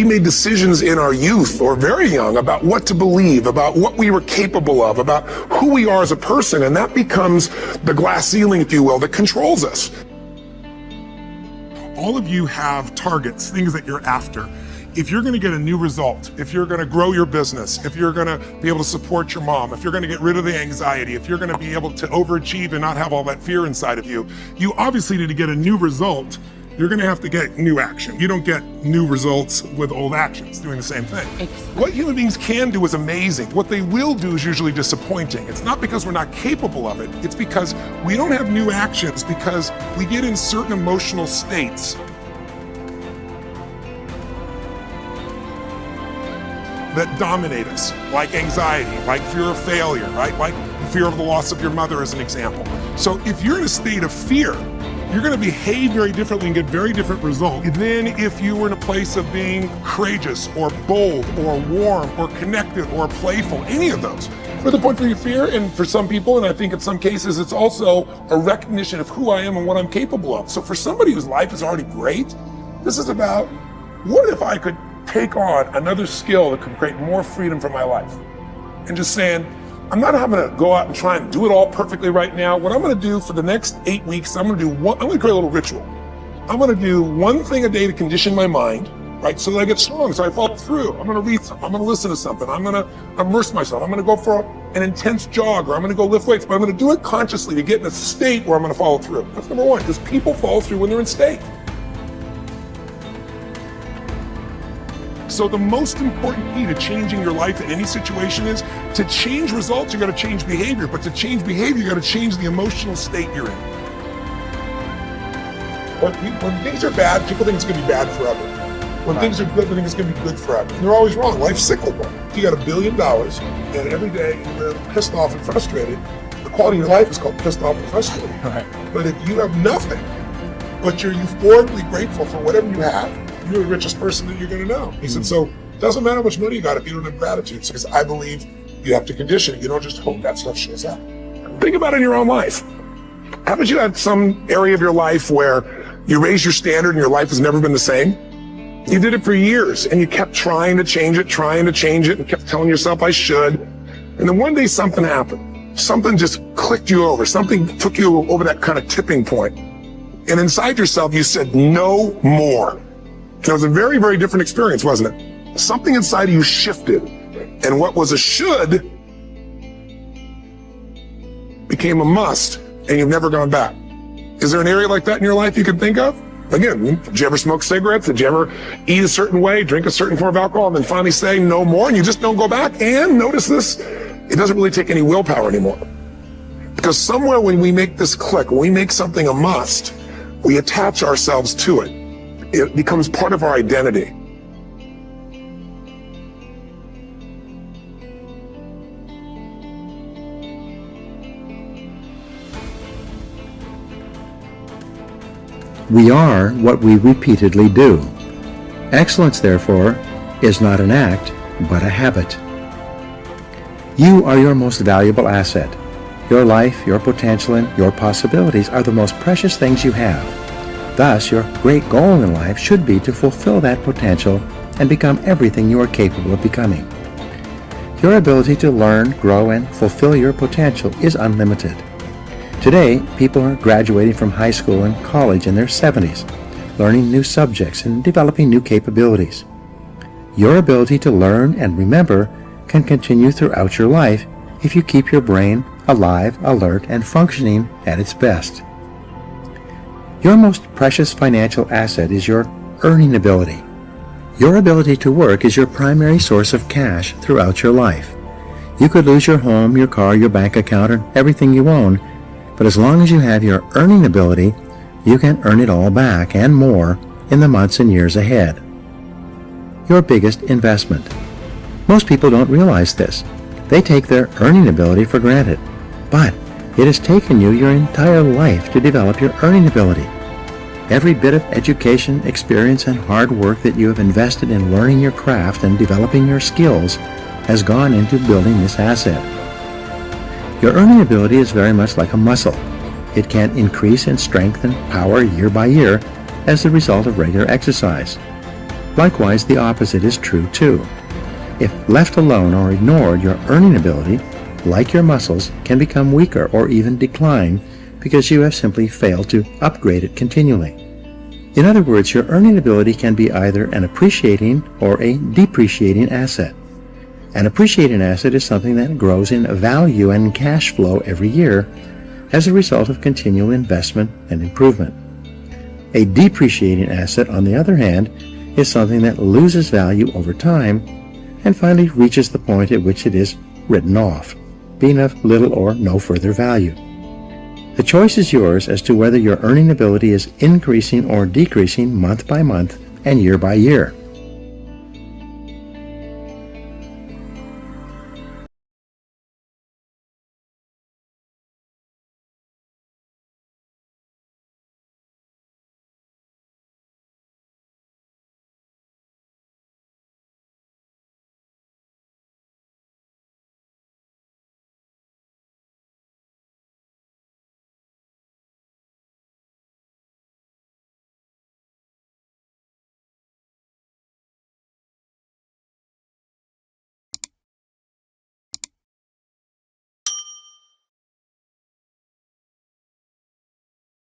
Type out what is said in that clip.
we made decisions in our youth or very young about what to believe, about what we were capable of, about who we are as a person, and that becomes the glass ceiling, if you will, that controls us. All of you have targets, things that you're after. If you're going to get a new result, if you're going to grow your business, if you're going to be able to support your mom, if you're going to get rid of the anxiety, if you're going to be able to overachieve and not have all that fear inside of you, you obviously need to get a new result. You're going to have to get new action. You don't get new results with old actions doing the same thing. Exactly. What human beings can do is amazing. What they will do is usually disappointing. It's not because we're not capable of it. It's because we don't have new actions because we get in certain emotional states that dominate us, like anxiety, like fear of failure, right? Like fear of the loss of your mother as an example. So if you're in a state of fear, you're gonna behave very differently and get very different results than if you were in a place of being courageous or bold or warm or connected or playful, any of those. For the point for your fear, and for some people, and I think in some cases, it's also a recognition of who I am and what I'm capable of. So for somebody whose life is already great, this is about, what if I could take on another skill that could create more freedom for my life? And just saying, I'm not having to go out and try and do it all perfectly right now. What I'm going to do for the next 8 weeks, I'm going to create a little ritual. I'm going to do one thing a day to condition my mind, right? So that I get strong, so I follow through. I'm going to read something. I'm going to listen to something. I'm going to immerse myself. I'm going to go for an intense jog, or I'm going to go lift weights, but I'm going to do it consciously to get in a state where I'm going to follow through. That's number one, because people follow through when they're in state. So the most important key to changing your life in any situation is to change results, you got to change behavior. But to change behavior, you got to change the emotional state you're in. When things are bad, people think it's going to be bad forever. When things are good, they think it's going to be good forever. And they're always wrong. Life's cyclical. If you got $1 billion and every day you're pissed off and frustrated, the quality of your life is called pissed off and frustrated. Right. But if you have nothing, but you're euphorically grateful for whatever you have, you're the richest person that you're going to know. He said, so it doesn't matter how much money you got if you don't have gratitude. Because I believe you have to condition it. You don't just hope that stuff shows up. Think about it in your own life. Haven't you had some area of your life where you raised your standard and your life has never been the same? You did it for years and you kept trying to change it, and kept telling yourself I should. And then one day something happened. Something just clicked you over. Something took you over that kind of tipping point. And inside yourself, you said, no more. It was a very, very different experience, wasn't it? Something inside of you shifted, and what was a should became a must, and you've never gone back. Is there an area like that in your life you can think of? Again, did you ever smoke cigarettes? Did you ever eat a certain way, drink a certain form of alcohol, and then finally say no more, and you just don't go back? And notice this, it doesn't really take any willpower anymore. Because somewhere when we make this click, when we make something a must, we attach ourselves to it. It becomes part of our identity. We are what we repeatedly do. Excellence, therefore, is not an act, but a habit. You are your most valuable asset. Your life, your potential, and your possibilities are the most precious things you have. Thus, your great goal in life should be to fulfill that potential and become everything you are capable of becoming. Your ability to learn, grow, and fulfill your potential is unlimited. Today, people are graduating from high school and college in their 70s, learning new subjects and developing new capabilities. Your ability to learn and remember can continue throughout your life if you keep your brain alive, alert, and functioning at its best. Your most precious financial asset is your earning ability. Your ability to work is your primary source of cash throughout your life. You could lose your home, your car, your bank account, and everything you own, but as long as you have your earning ability, you can earn it all back and more in the months and years ahead. Your biggest investment. Most people don't realize this. They take their earning ability for granted, but it has taken you your entire life to develop your earning ability. Every bit of education, experience, and hard work that you have invested in learning your craft and developing your skills has gone into building this asset. Your earning ability is very much like a muscle. It can increase in strength and power year by year as the result of regular exercise. Likewise, the opposite is true too. If left alone or ignored, your earning ability, like your muscles, can become weaker or even decline because you have simply failed to upgrade it continually. In other words, your earning ability can be either an appreciating or a depreciating asset. An appreciating asset is something that grows in value and cash flow every year as a result of continual investment and improvement. A depreciating asset, on the other hand, is something that loses value over time and finally reaches the point at which it is written off, being of little or no further value. The choice is yours as to whether your earning ability is increasing or decreasing month by month and year by year.